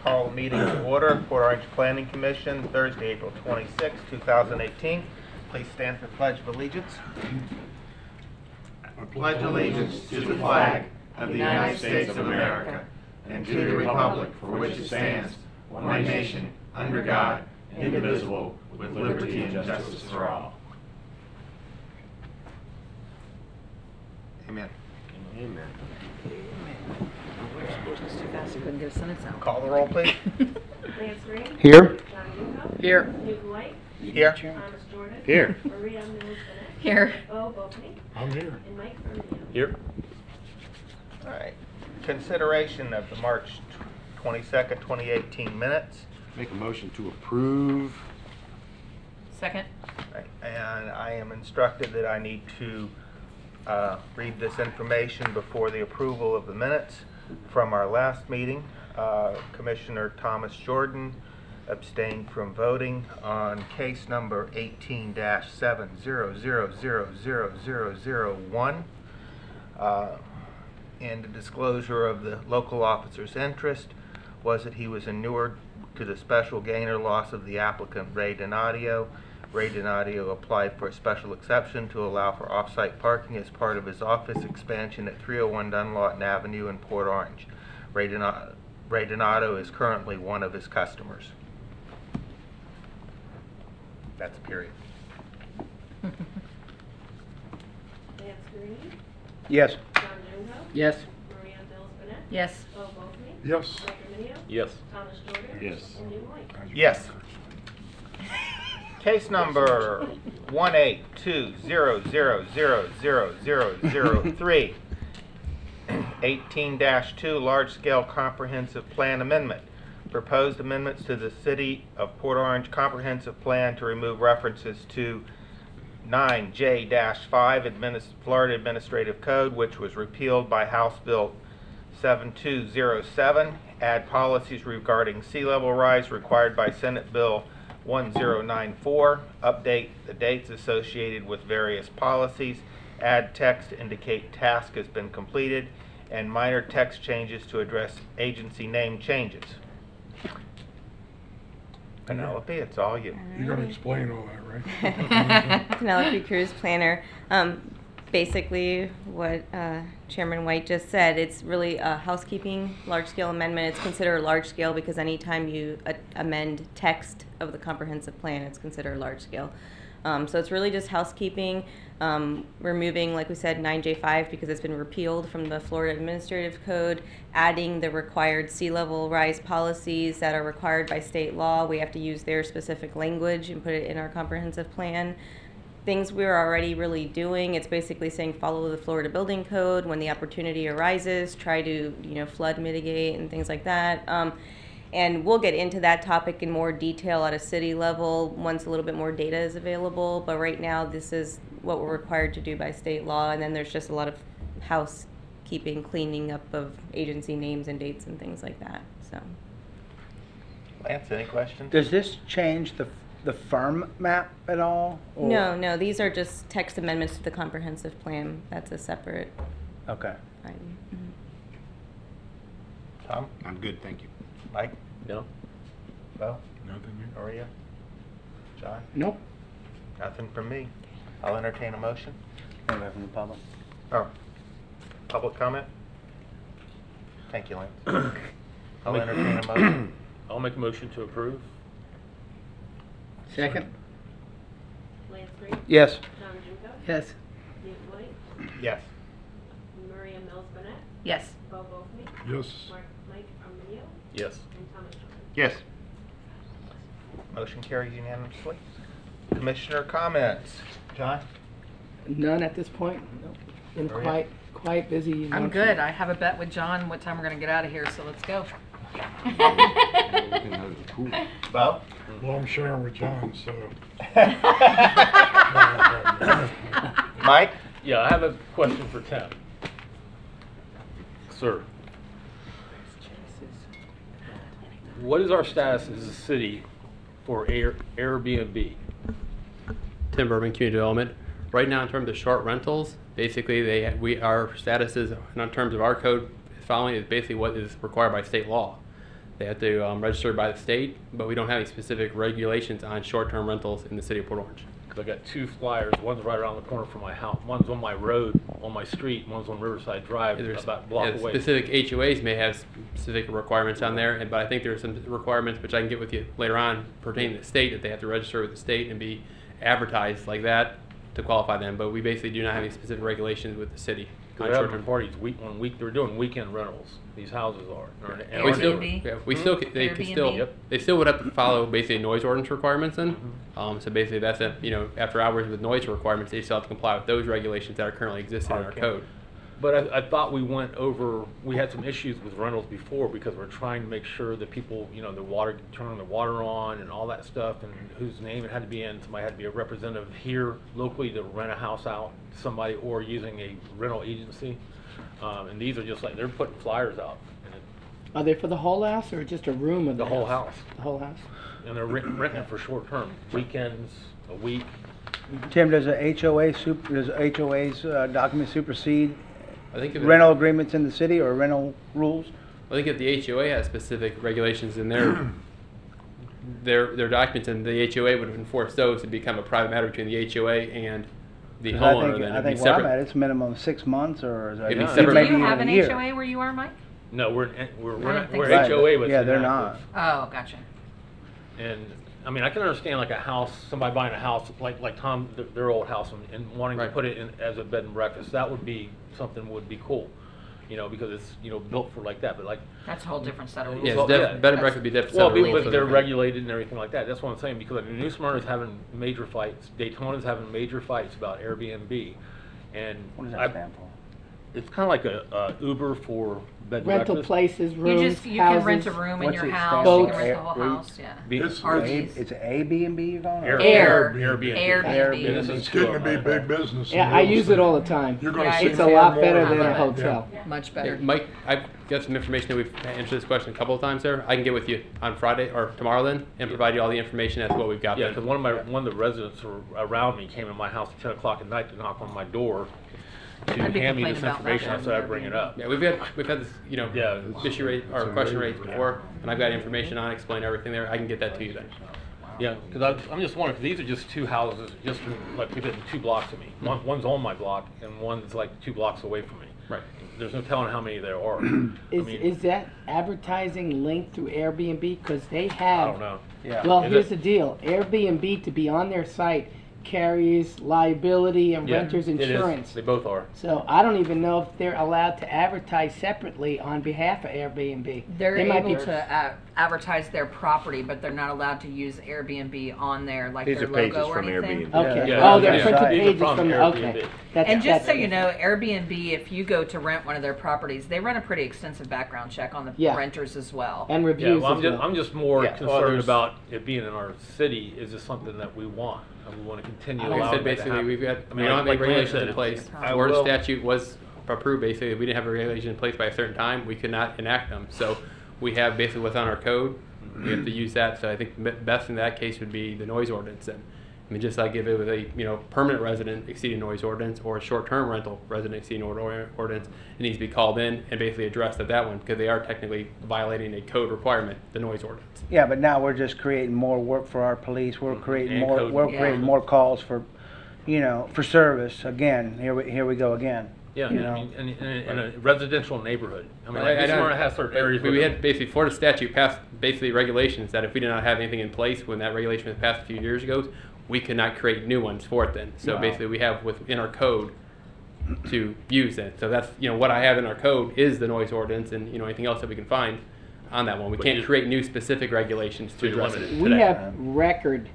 call a meeting to order. Port Orange Planning Commission, Thursday, April 26, 2018. Please stand for Pledge of Allegiance. I pledge allegiance to the flag of the United States of America and to the republic for which it stands, one nation, under God, indivisible, with liberty and justice for all. Amen. Amen. Too fast, you couldn't get a sentence out. Call the roll, please. Lance Green. Here. John Duco. Here. Newton White. Here. Thomas Jordan. Here. Maria Mills Bennett. Here. Bo Bopney. I'm here. And Mike Romeo. Here. All right. Consideration of the March 22nd, 2018 minutes. Make a motion to approve. Second. Right, and I am instructed that I need to read this information before the approval of the minutes from our last meeting. Commissioner Thomas Jordan abstained from voting on case number 18-700000001. And the disclosure of the local officer's interest was that he was inured to the special gain or loss of the applicant Ray Donadio. Ray Donadio applied for a special exception to allow for off-site parking as part of his office expansion at 301 Dunlawton Avenue in Port Orange. Ray Donadio is currently one of his customers. That's a period. Lance Green. Yes. John Duco. Yes. Maria Mills Bennett. Yes. Bo Bopney. Yes. Mike Romeo. Yes. Thomas Jordan. Yes. And Newton White. Yes. Case number 182000003, 18-2 large-scale comprehensive plan amendment. Proposed amendments to the City of Port Orange comprehensive plan to remove references to 9J-5 Florida Administrative Code, which was repealed by House Bill 7207. Add policies regarding sea level rise required by Senate Bill 1094, update the dates associated with various policies, add text to indicate task has been completed, and minor text changes to address agency name changes. Penelope, it's all you. You're going to explain all that, right? Penelope Cruz, planner. Basically, what Chairman White just said, it's really a housekeeping large-scale amendment. It's considered large-scale because anytime you amend text of the comprehensive plan, it's considered large-scale. So it's really just housekeeping, removing, like we said, 9J5 because it's been repealed from the Florida Administrative Code, adding the required sea level rise policies that are required by state law. We have to use their specific language and put it in our comprehensive plan. Things we're already really doing, it's basically saying follow the Florida Building Code when the opportunity arises, try to flood mitigate and things like that. And we'll get into that topic in more detail at a city level once a little bit more data is available. But right now, this is what we're required to do by state law. And then there's just a lot of housekeeping, cleaning up of agency names and dates and things like that. So, Lance, any questions? Does this change the firm map at all? Or? No, these are just text amendments to the comprehensive plan. That's a separate Okay. item. Tom? I'm good, thank you. Mike? No. Bo? Nothing new. Maria? John? Nope. Nothing from me. I'll entertain a motion. Anybody from the public? Oh, public comment? Thank you, Lance. I'll entertain a motion. I'll make a motion to approve. Second? Lance Green. Yes. John Duco. Yes. Newton White. Yes. Maria Mills Bennett. Yes. Bo Bopney. Yes. Mike Romeo. Yes. And Thomas Jordan. Yes. Motion carries unanimously. Commissioner comments? John? None at this point. Nope. Been Maria? quite busy. I'm good. I have a bet with John what time we're going to get out of here, so let's go. Bo? Well, I'm sharing with John, so. Mike? Yeah, I have a question for Tim. Sir, what is our status as a city for Airbnb? Tim Urban Community Development. Right now, in terms of short rentals, basically our status is, in terms of our code, following is basically what is required by state law. They have to register by the state, but we don't have any specific regulations on short-term rentals in the city of Port Orange. Because I got 2 flyers. One's right around the corner from my house. One's on my road, on my street. One's on Riverside Drive, about a block away. Specific HOAs may have specific requirements on there, but I think there are some requirements, which I can get with you later on, pertaining to the state, that they have to register with the state and be advertised like that to qualify them. But we basically do not have any specific regulations with the city. They're having parties they're doing weekend rentals. These houses are. And we still, Airbnb? yeah, we still, they could still, Airbnb? they still would have to follow basically noise ordinance requirements then. So basically that's after hours with noise requirements, they still have to comply with those regulations that are currently existing in our code. But I thought we had some issues with rentals before because we're trying to make sure that people, turning the water on and all that stuff, and whose name it had to be in. Somebody had to be a representative here locally to rent a house out to somebody, or using a rental agency. And these are just like, they're putting flyers out. Are they for the whole house or just a room of The whole house. The whole house? And they're renting it for short term, weekends, a week. Tim, does HOA's document supersede I think if rental agreements in the city or rental rules? I think if the HOA has specific regulations in their documents, and the HOA would enforce those, to become a private matter between the HOA and the 'Cause homeowner. Then I it'd think be where I'm separate. at, it's minimum 6 months, or is that It'd be maybe separate. Do you even have a an year? HOA where you are, Mike? No, we're think so. HOA, but Yeah, it's they're inactive. Oh, gotcha. And I mean, I can understand like a house, somebody buying a house like Tom, their old house, and wanting to Right. put it in as a bed and breakfast. That would be something would be cool, because it's built for like that. But like, That's a whole different set of rules. Yeah, Well, bed yeah. and breakfast would be different. well, set of rules but for they're them. regulated and everything like that. That's what I'm saying, because like, New Smyrna's having major fights, Daytona's having major fights about Airbnb, and What does that stand for? it's kind of like a Uber for bed and Rental breakfast. places, You rooms, can rent a houses. room in What's your it house, stand you for? can rent the whole Air- house, yeah. Be- It's RVs. It's Airbnb you're going? Airbnb. Airbnb. This is It's getting to be two of big them. business. in Yeah, I real use it estate. all the time. You're gonna Yeah, see It's a more lot and better more than a of that. hotel. Much Yeah, better. Mike, I've got some information that we've answered this question a couple of times there. I can get with you on Friday or tomorrow then and provide you all the information as to what we've got. Yeah, then. because one of the residents around me came to my house at 10 o'clock at night to knock on my door to I'd be hand me complaining this about that information. I one. said I'd bring it up. Yeah, we've had this, Yeah. issue rate or question rates before, and I've got information on, explain everything there. I can get that to you then. Yeah, because I'm just wondering, 'cause these are just 2 houses, just like within 2 blocks of me. One's on my block, and one's like 2 blocks away from me. Right. There's no telling how many there are. Is that advertising linked through Airbnb? Because they I have. don't know. Yeah. Well, Is here's it- the deal. Airbnb, to be on their site, carries liability and Yeah, renter's it is. insurance. They both are. So I don't even know if they're allowed to advertise separately on behalf of Airbnb. They're They might able be- to advertise their property, but they're not allowed to use Airbnb on their, like, These their are pages logo or from anything. Airbnb. Okay. Yeah, Oh, they're yeah. printed These are pages from from. Airbnb. Okay. And just so that's- you know, Airbnb, if you go to rent one of their properties, they run a pretty extensive background check on the Yeah. renters as well. And Yeah, reviews well, as well. I'm just more Yeah, well, concerned there's- about it being in our city. Is this something that we want? And we want to continue Like I allowing said, that to basically, happen? we've got, I we mean, don't have any like Lance regulations said, in place. I Or will- statute was approved, basically, if we didn't have a regulation in place by a certain time, we could not enact them. So we have basically what's on our code, we have to use that. So I think the best in that case would be the noise ordinance then. I mean, just like if it was a, permanent resident exceeding noise ordinance or a short-term rental resident exceeding ordinance, it needs to be called in and basically addressed at that one, because they are technically violating a code requirement, the noise ordinance. Yeah, but now we're just creating more work for our police. We're creating And more. code We're Yeah. creating more calls for, for service. Again, here we go again. Yeah, You I know. mean, in a residential neighborhood. I mean, I like, New know. Smyrna has certain areas We where had basically Florida statute passed basically regulations that if we did not have anything in place when that regulation was passed a few years ago, we could not create new ones for it then. So Wow. basically we have within our code to use it. So that's, what I have in our code is the noise ordinance and, anything else that we can find on that one. We But can't you- create new specific regulations to you're address limited. it. We today. have record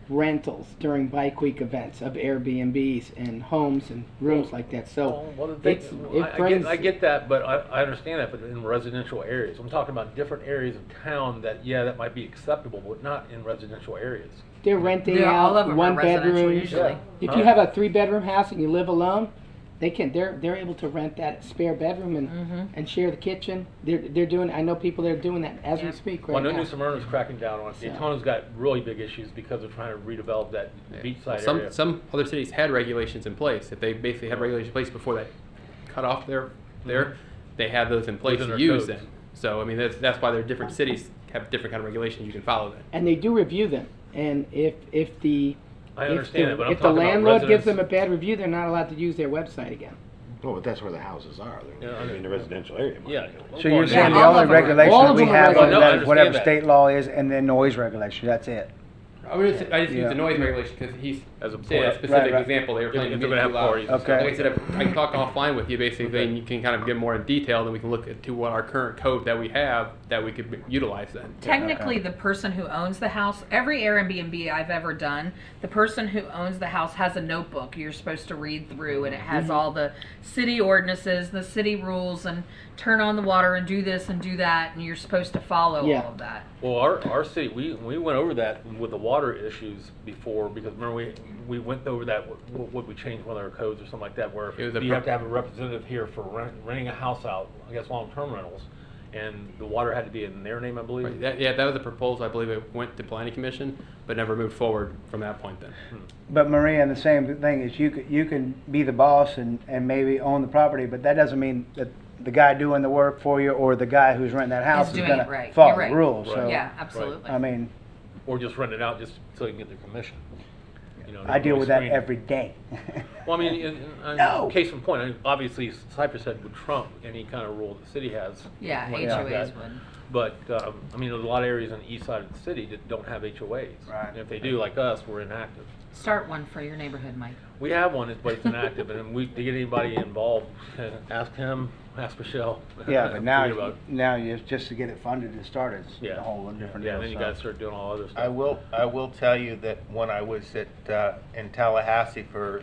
rentals during Bike Week events of Airbnbs and homes and rooms like that. So Well, the thing- it's, I it brings. get, I get that, but I understand that, but in residential areas. I'm talking about different areas of town that, that might be acceptable, but not in residential areas. They're renting Yeah, all of out them are one residential bedrooms. usually. If Huh? you have a 3-bedroom house and you live alone, they're able to rent that spare bedroom and share the kitchen. They're doing. I know people that are doing that as Yeah. we speak Well, right I know now. New Smyrna's cracking down on it. So- Daytona's got really big issues because they're trying to redevelop that beachside area. Some other cities had regulations in place. If they basically had regulations in place before they cut off there, they have those in place Within to their use codes. them. So I mean, that's why there are different cities have different kind of regulations you can follow then. And they do review them. And if the I understand it, but I'm if the talking about landlord gives residents. them a bad review, they're not allowed to use their website again. Well, but that's where the houses are. Yeah, I mean, the residential area. Yeah. So you're Well, saying the all only of them are- all regulation of we them are have regulated. on No, I that is whatever understand state law is, and then noise regulation, that's it. I just use Yeah. the noise regulation because he's As a saying a point. specific Right. example. They were playing If the they're gonna music have too loud. parties and Okay. stuff. Like I said, I can talk offline with you basically, and you can kind of get more in detail, then we can look at to what our current code that we have that we could utilize then. Technically, the person who owns the house, every Airbnb I've ever done, the person who owns the house has a notebook you're supposed to read through, and it has all the city ordinances, the city rules, and turn on the water and do this and do that, and you're supposed to follow Yeah. all of that. Well, our city, we went over that with the water issues before, because remember we went over that, what we changed one of our codes or something like that, where It was a you pro- have to have a representative here for renting a house out, I guess long-term rentals, and the water had to be in their name, I believe. Right. That was a proposal. I believe it went to planning commission, but never moved forward from that point then. But Maria, and the same thing is you can be the boss and maybe own the property, but that doesn't mean that the guy doing the work for you or the guy who's renting that house is doing gonna it right. follow You're the right. rules, Right. so. Yeah, absolutely. I mean, Or just rent it out just so you can get their commission. You know, I deal no with that screening. every day. Well, I mean, No. case in point, I mean, obviously Cypress Head would trump any kind of rule the city has. Yeah, like HOAs that. would. But, I mean, there's a lot of areas on the east side of the city that don't have HOAs. Right. And if they do, like us, we're inactive. Start one for your neighborhood, Mike. We have one, but it's inactive, and to get anybody involved, ask him, ask Michelle. Yeah, but now, Forget about it. now you just to get it funded to start, it's Yeah. a whole different Yeah, deal. and then you so. gotta start doing all other stuff. I will tell you that when I was in Tallahassee for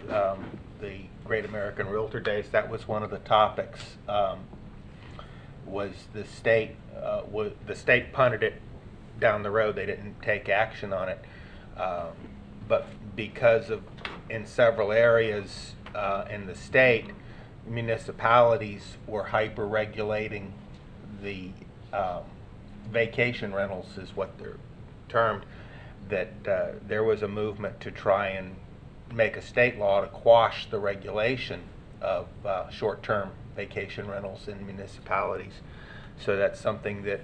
the Great American Realtor Days, that was one of the topics. Was the state punted it down the road. They didn't take action on it, but because of in several areas in the state, municipalities were hyper regulating the vacation rentals is what they're termed, that there was a movement to try and make a state law to quash the regulation of short-term vacation rentals in municipalities. So that's something that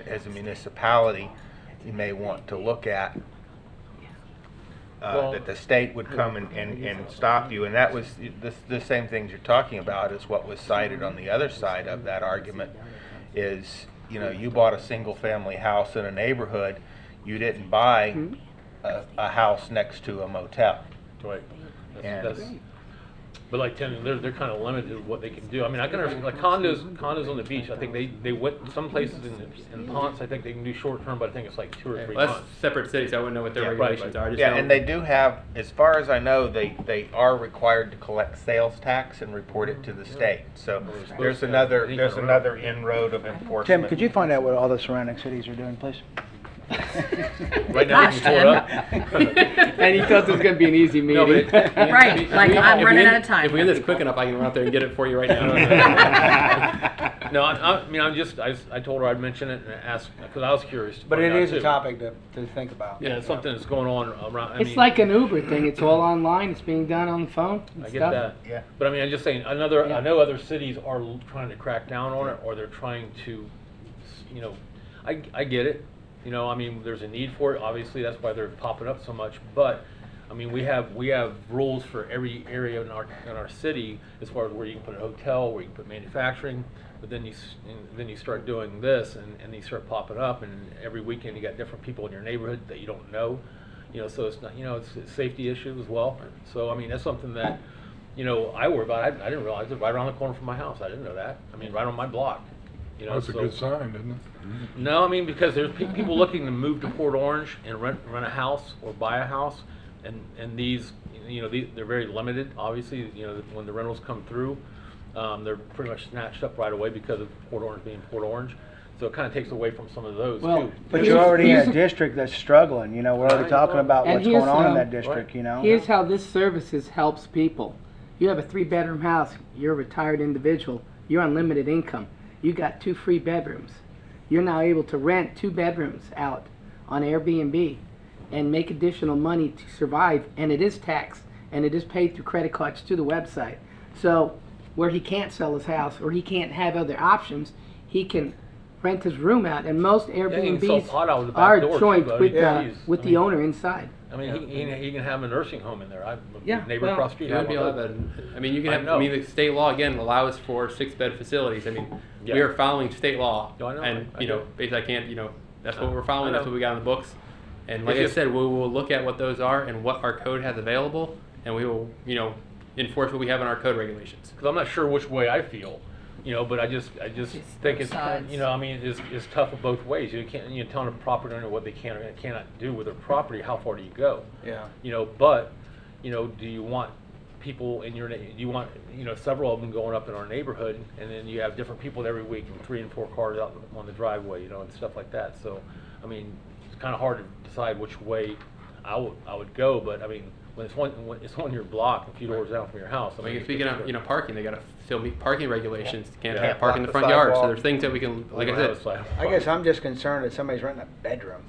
as a municipality you may want to look at, Well- that the state would come and stop you. And that was the same things you're talking about is what was cited on the other side of that argument is, you know, you bought a single family house in a neighborhood, you didn't buy a house next to a motel. Right. And- But like they're kind of limited to what they can do. I mean, I can understand, like condos on the beach. I think they went some places in Ponce. I think they can do short term, but I think it's like 2 or 3 Well, that's months. separate cities. I wouldn't know what their Yeah, right, regulations right. are. I just Yeah, know- and they do have, as far as I know, they are required to collect sales tax and report it to the state. So there's another inroad of enforcement. Tim, could you find out what all the surrounding cities are doing, please? Right now, Gosh, you can pull it up. And he thought this was going to be an easy No, meeting. but Right, if like, I'm if running end- out of time. If we end this quick enough, I can run out there and get it for you right now. No, I mean, I told her I'd mention it and ask, because I was curious. to But find it out, is a too. topic to think about. Yeah, it's something that's going on around. I It's mean, like an Uber thing. It's all online. It's being done on the phone. and I get stuff. that. Yeah. But I mean, I'm just saying, I Yeah. know other cities are trying to crack down on it, or they're trying to, you know, I get it. You know, I mean, there's a need for it. Obviously, that's why they're popping up so much. But I mean, we have rules for every area in our city as far as where you can put a hotel, where you can put manufacturing. But then you start doing this, and they start popping up, and every weekend you got different people in your neighborhood that you don't know. You know, so it's not, you know, it's a safety issue as well. So I mean, that's something that, you know, I worry about. I didn't realize it right around the corner from my house. I didn't know that. I mean, right on my block. You know, That's a so- good sign, isn't it? No, I mean, because there's people looking to move to Port Orange and rent a house or buy a house, and these, you know, they're very limited. Obviously, you know, when the rentals come through, they're pretty much snatched up right away because of Port Orange being Port Orange. So it kind of takes away from some of those Well, too. But you're already in a district that's struggling, you know, we're already Right. talking about And what's here's, going on in um, that district, right. you know? Here's how this services helps people. You have a 3-bedroom house. You're a retired individual. You're on limited income. You got 2 free bedrooms. You're now able to rent 2 bedrooms out on Airbnb and make additional money to survive. And it is taxed, and it is paid through credit cards to the website. So where he can't sell his house or he can't have other options, he can rent his room out, and most Yeah, you can sell Airbnbs pot out of the back are door, too, joint buddy. with, Jeez. with I the mean- owner inside. I mean, he can have a nursing home in there. Yeah, Neighbor well, across the street. It would be a lot better. I mean, you can I have. know. I mean, the state law again allows for 6-bed facilities. I mean, we Yeah. are following state law, No, I know. and I you know, do. basically, I can't. You know, that's what No, we're following. I That's know. what we got in the books. And like It's I just- said, we will look at what those are and what our code has available, and we will, you know, enforce what we have in our code regulations. Because I'm not sure which way I feel, you know, but I just It's think it's, both sides. you know, I mean, it's tough both ways. You can't, you know, telling a property owner what they can or cannot do with their property, how far do you go? Yeah. You know, but, you know, do you want people in your, do you want, you know, several of them going up in our neighborhood, and then you have different people every week, and 3 and 4 cars out on the driveway, you know, and stuff like that. So, I mean, it's kind of hard to decide which way I would go, but I mean, when it's on your block, a few doors down from your house. I mean, speaking of, you know, parking, they got to still meet parking regulations. Can't Yeah. have park in the Block front the yard. So sidewalk. there's things that we can, like I said. I guess I'm just concerned that somebody's renting a bedroom.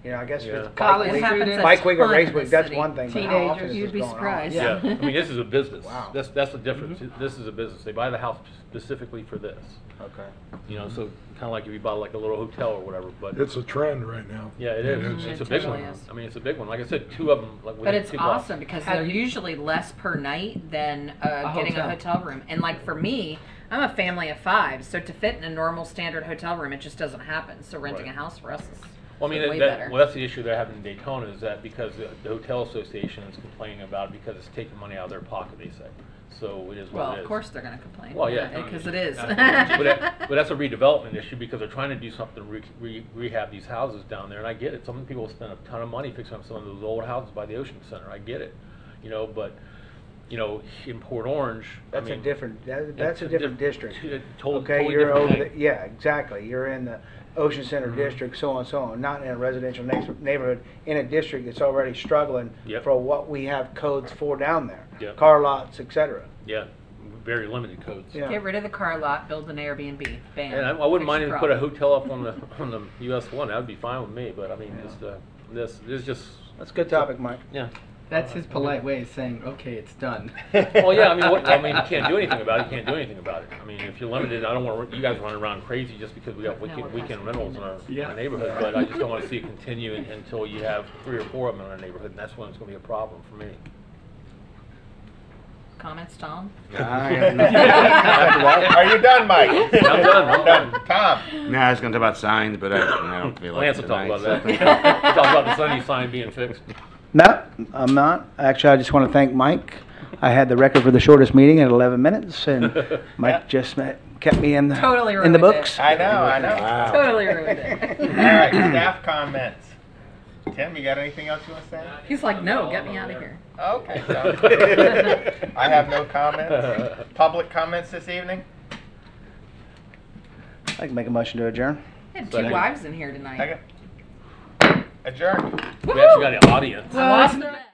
You know, I guess if Yeah. it's College Bike It Week, happens students. a Bike Week or ton Race in Week, the that's city. one thing. but how often Teenagers, is you'd this be going on? surprised. Yeah, I mean, this is a business. Wow. That's the difference. This is a business. They buy the house specifically for this. Okay. You know, so kind of like if you bought like a little hotel or whatever. But It's a trend right now. yeah, it is. Mhm, It's it a big totally one. is. I mean, it's a big one. Like I said, 2 of them. Like But within it's 2 blocks. awesome because Have they're you- usually less per night than getting hotel. a hotel room. And like for me, I'm a family of 5, so to fit in a normal standard hotel room, it just doesn't happen. So renting Right. a house for us is Well, I mean, way that, better. well, that's the issue they're having in Daytona is that because the hotel association is complaining about it because it's taking money out of their pocket, they say. So it is what well, it is. of course they're going to complain. Well, yeah, because it is. but that's a redevelopment issue because they're trying to do something to rehab these houses down there, and I get it. Some people spend a ton of money fixing up some of those old houses by the Ocean Center. I get it, you know, but you know, in Port Orange, That's I mean, a different, that's a it's different diff- district. Totally, Okay, totally you're different over, thing. yeah, exactly. You're in the Ocean Center Mhm. district, so on and so on, not in a residential neighborhood, in a district that's already struggling Yep. for what we have codes for down there. Yep. Car lots, et cetera. Yeah, very limited codes. Yeah. Get rid of the car lot, build an Airbnb. Bam. And I wouldn't Fix mind your if we put a problem. hotel up on the US 1. That would be fine with me. But I mean, just this is just. That's a good topic, Mike. Yeah. That's his polite way of saying, okay, it's done. Well, yeah. I mean, I mean, you can't do anything about it. You can't do anything about it. I mean, if you're limited, I don't want you guys running around crazy just because we got weekend rentals in our neighborhood. But I just don't want to see it continue until you have 3 or 4 of them in our neighborhood, and that's when it's going to be a problem for me. Comments, Tom? Are you done, Mike? I'm done. I'm done. Tom? No, I was going to talk about signs, but I don't feel like Lance it will talk tonight, about so- that. We'll talk about the Sunday sign being fixed. No, I'm not. Actually, I just want to thank Mike. I had the record for the shortest meeting at 11 minutes, and Mike just kept me in the, Totally in the ruined it. books. I know. Wow. Totally ruined it. All right, staff comments. Tim, you got anything else you want to say? He's like, no, get me out of here. Okay. So I have no comments. Public comments this evening? I can make a motion to adjourn. I had 2 Second. wives in here tonight. Second. Adjourned. We actually got an audience. I lost the bet.